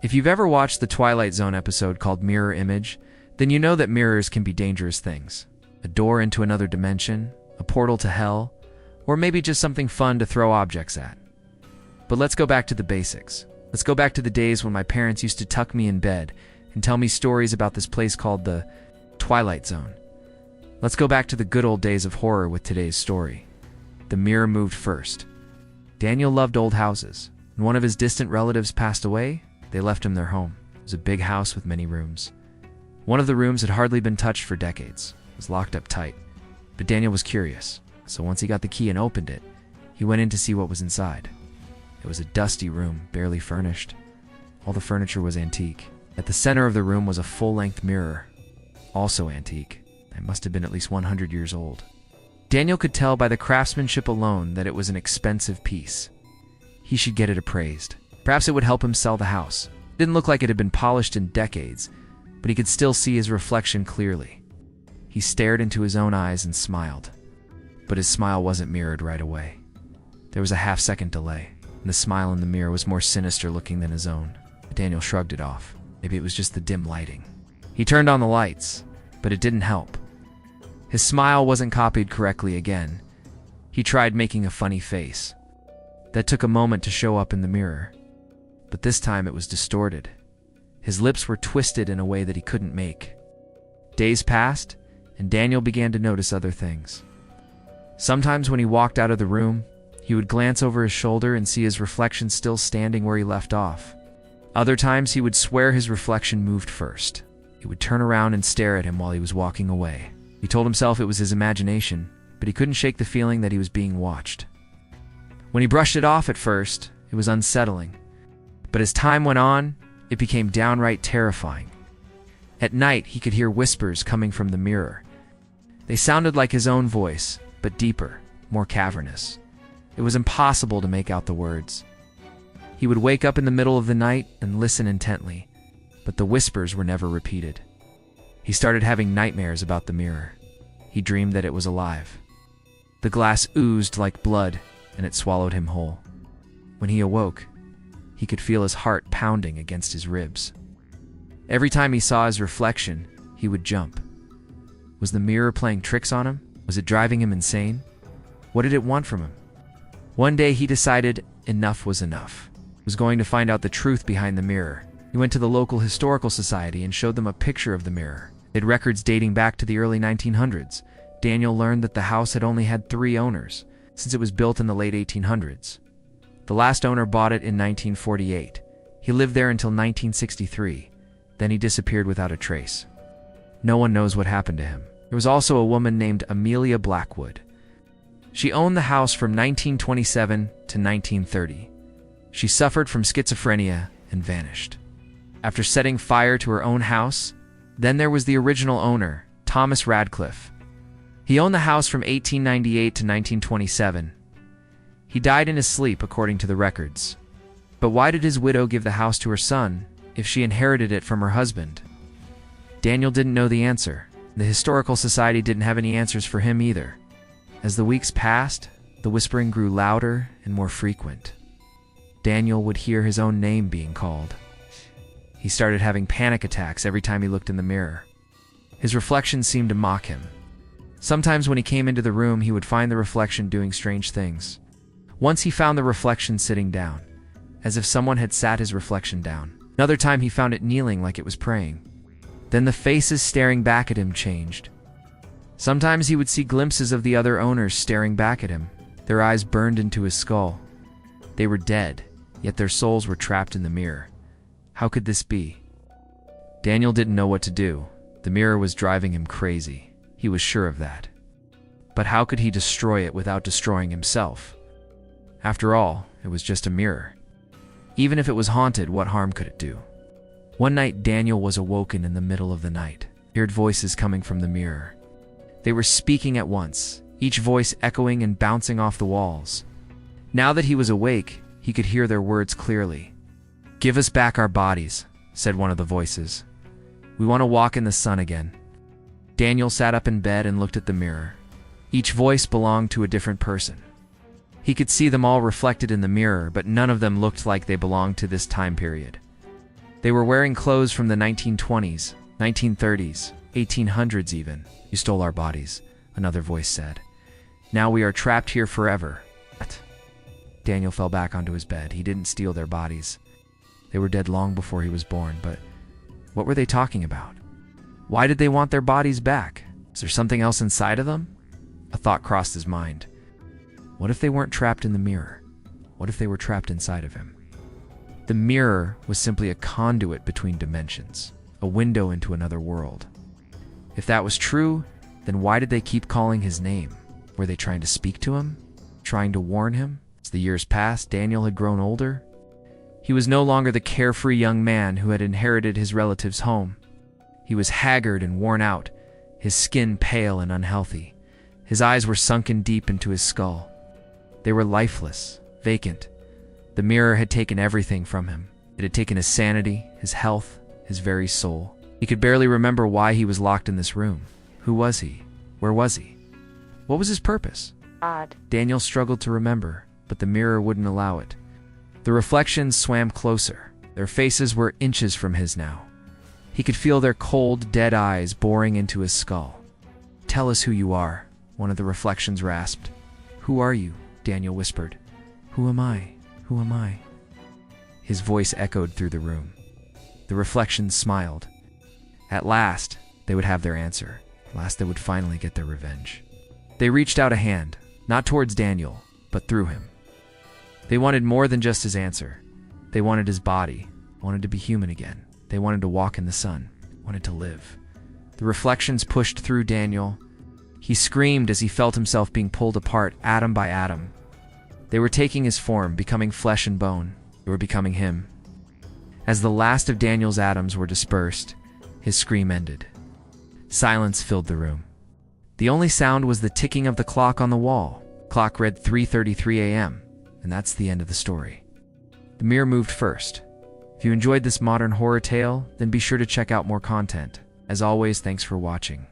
If you've ever watched the Twilight Zone episode called Mirror Image, then you know that mirrors can be dangerous things. A door into another dimension, a portal to hell, or maybe just something fun to throw objects at. But let's go back to the basics. Let's go back to the days when my parents used to tuck me in bed and tell me stories about this place called the Twilight Zone. Let's go back to the good old days of horror with today's story. The mirror moved first. Daniel loved old houses. When one of his distant relatives passed away, they left him their home. It was a big house with many rooms. One of the rooms had hardly been touched for decades. It was locked up tight. But Daniel was curious, so once he got the key and opened it, he went in to see what was inside. It was a dusty room, barely furnished. All the furniture was antique. At the center of the room was a full-length mirror, also antique. It must have been at least 100 years old. Daniel could tell by the craftsmanship alone that it was an expensive piece. He should get it appraised. Perhaps it would help him sell the house. It didn't look like it had been polished in decades, but he could still see his reflection clearly. He stared into his own eyes and smiled. But his smile wasn't mirrored right away. There was a half-second delay, and the smile in the mirror was more sinister looking than his own. Daniel shrugged it off. Maybe it was just the dim lighting. He turned on the lights, but it didn't help. His smile wasn't copied correctly again. He tried making a funny face. That took a moment to show up in the mirror. But this time it was distorted. His lips were twisted in a way that he couldn't make. Days passed, and Daniel began to notice other things. Sometimes when he walked out of the room, he would glance over his shoulder and see his reflection still standing where he left off. Other times he would swear his reflection moved first. He would turn around and stare at him while he was walking away. He told himself it was his imagination, but he couldn't shake the feeling that he was being watched. When he brushed it off at first, it was unsettling. But as time went on, it became downright terrifying. At night, he could hear whispers coming from the mirror. They sounded like his own voice, but deeper, more cavernous. It was impossible to make out the words. He would wake up in the middle of the night and listen intently, but the whispers were never repeated. He started having nightmares about the mirror. He dreamed that it was alive. The glass oozed like blood, and it swallowed him whole. When he awoke, he could feel his heart pounding against his ribs. Every time he saw his reflection, he would jump. Was the mirror playing tricks on him? Was it driving him insane? What did it want from him? One day he decided enough was enough. He was going to find out the truth behind the mirror. He went to the local historical society and showed them a picture of the mirror. They had records dating back to the early 1900s. Daniel learned that the house had only had 3 owners, since it was built in the late 1800s. The last owner bought it in 1948. He lived there until 1963. Then he disappeared without a trace. No one knows what happened to him. There was also a woman named Amelia Blackwood. She owned the house from 1927 to 1930. She suffered from schizophrenia and vanished. After setting fire to her own house, then there was the original owner, Thomas Radcliffe. He owned the house from 1898 to 1927. He died in his sleep, according to the records. But why did his widow give the house to her son if she inherited it from her husband? Daniel didn't know the answer. The Historical Society didn't have any answers for him either. As the weeks passed, the whispering grew louder and more frequent. Daniel would hear his own name being called. He started having panic attacks every time he looked in the mirror. His reflection seemed to mock him. Sometimes when he came into the room, he would find the reflection doing strange things. Once he found the reflection sitting down, as if someone had sat his reflection down. Another time he found it kneeling like it was praying. Then the faces staring back at him changed. Sometimes he would see glimpses of the other owners staring back at him. Their eyes burned into his skull. They were dead, yet their souls were trapped in the mirror. How could this be? Daniel didn't know what to do. The mirror was driving him crazy. He was sure of that. But how could he destroy it without destroying himself? After all, it was just a mirror. Even if it was haunted, what harm could it do? One night, Daniel was awoken in the middle of the night. He heard voices coming from the mirror. They were speaking at once, each voice echoing and bouncing off the walls. Now that he was awake, he could hear their words clearly. "Give us back our bodies," said one of the voices. "We want to walk in the sun again." Daniel sat up in bed and looked at the mirror. Each voice belonged to a different person. He could see them all reflected in the mirror, but none of them looked like they belonged to this time period. They were wearing clothes from the 1920s, 1930s, 1800s even. You stole our bodies, another voice said. Now we are trapped here forever. What? Daniel fell back onto his bed. He didn't steal their bodies. They were dead long before he was born, but what were they talking about? Why did they want their bodies back? Is there something else inside of them? A thought crossed his mind. What if they weren't trapped in the mirror? What if they were trapped inside of him? The mirror was simply a conduit between dimensions, a window into another world. If that was true, then why did they keep calling his name? Were they trying to speak to him? Trying to warn him? As the years passed, Daniel had grown older. He was no longer the carefree young man who had inherited his relative's home. He was haggard and worn out, his skin pale and unhealthy. His eyes were sunken deep into his skull. They were lifeless, vacant. The mirror had taken everything from him. It had taken his sanity, his health, his very soul. He could barely remember why he was locked in this room. Who was he? Where was he? What was his purpose? Odd. Daniel struggled to remember, but the mirror wouldn't allow it. The reflections swam closer. Their faces were inches from his now. He could feel their cold, dead eyes boring into his skull. Tell us who you are, one of the reflections rasped. Who are you? Daniel whispered. Who am I? Who am I? His voice echoed through the room. The reflections smiled. At last, they would have their answer. At last, they would finally get their revenge. They reached out a hand, not towards Daniel, but through him. They wanted more than just his answer. They wanted his body, wanted to be human again. They wanted to walk in the sun, wanted to live. The reflections pushed through Daniel. He screamed as he felt himself being pulled apart atom by atom. They were taking his form, becoming flesh and bone. They were becoming him. As the last of Daniel's atoms were dispersed, his scream ended. Silence filled the room. The only sound was the ticking of the clock on the wall. The clock read 3:33 a.m., and that's the end of the story. The mirror moved first. If you enjoyed this modern horror tale, then be sure to check out more content. As always, thanks for watching.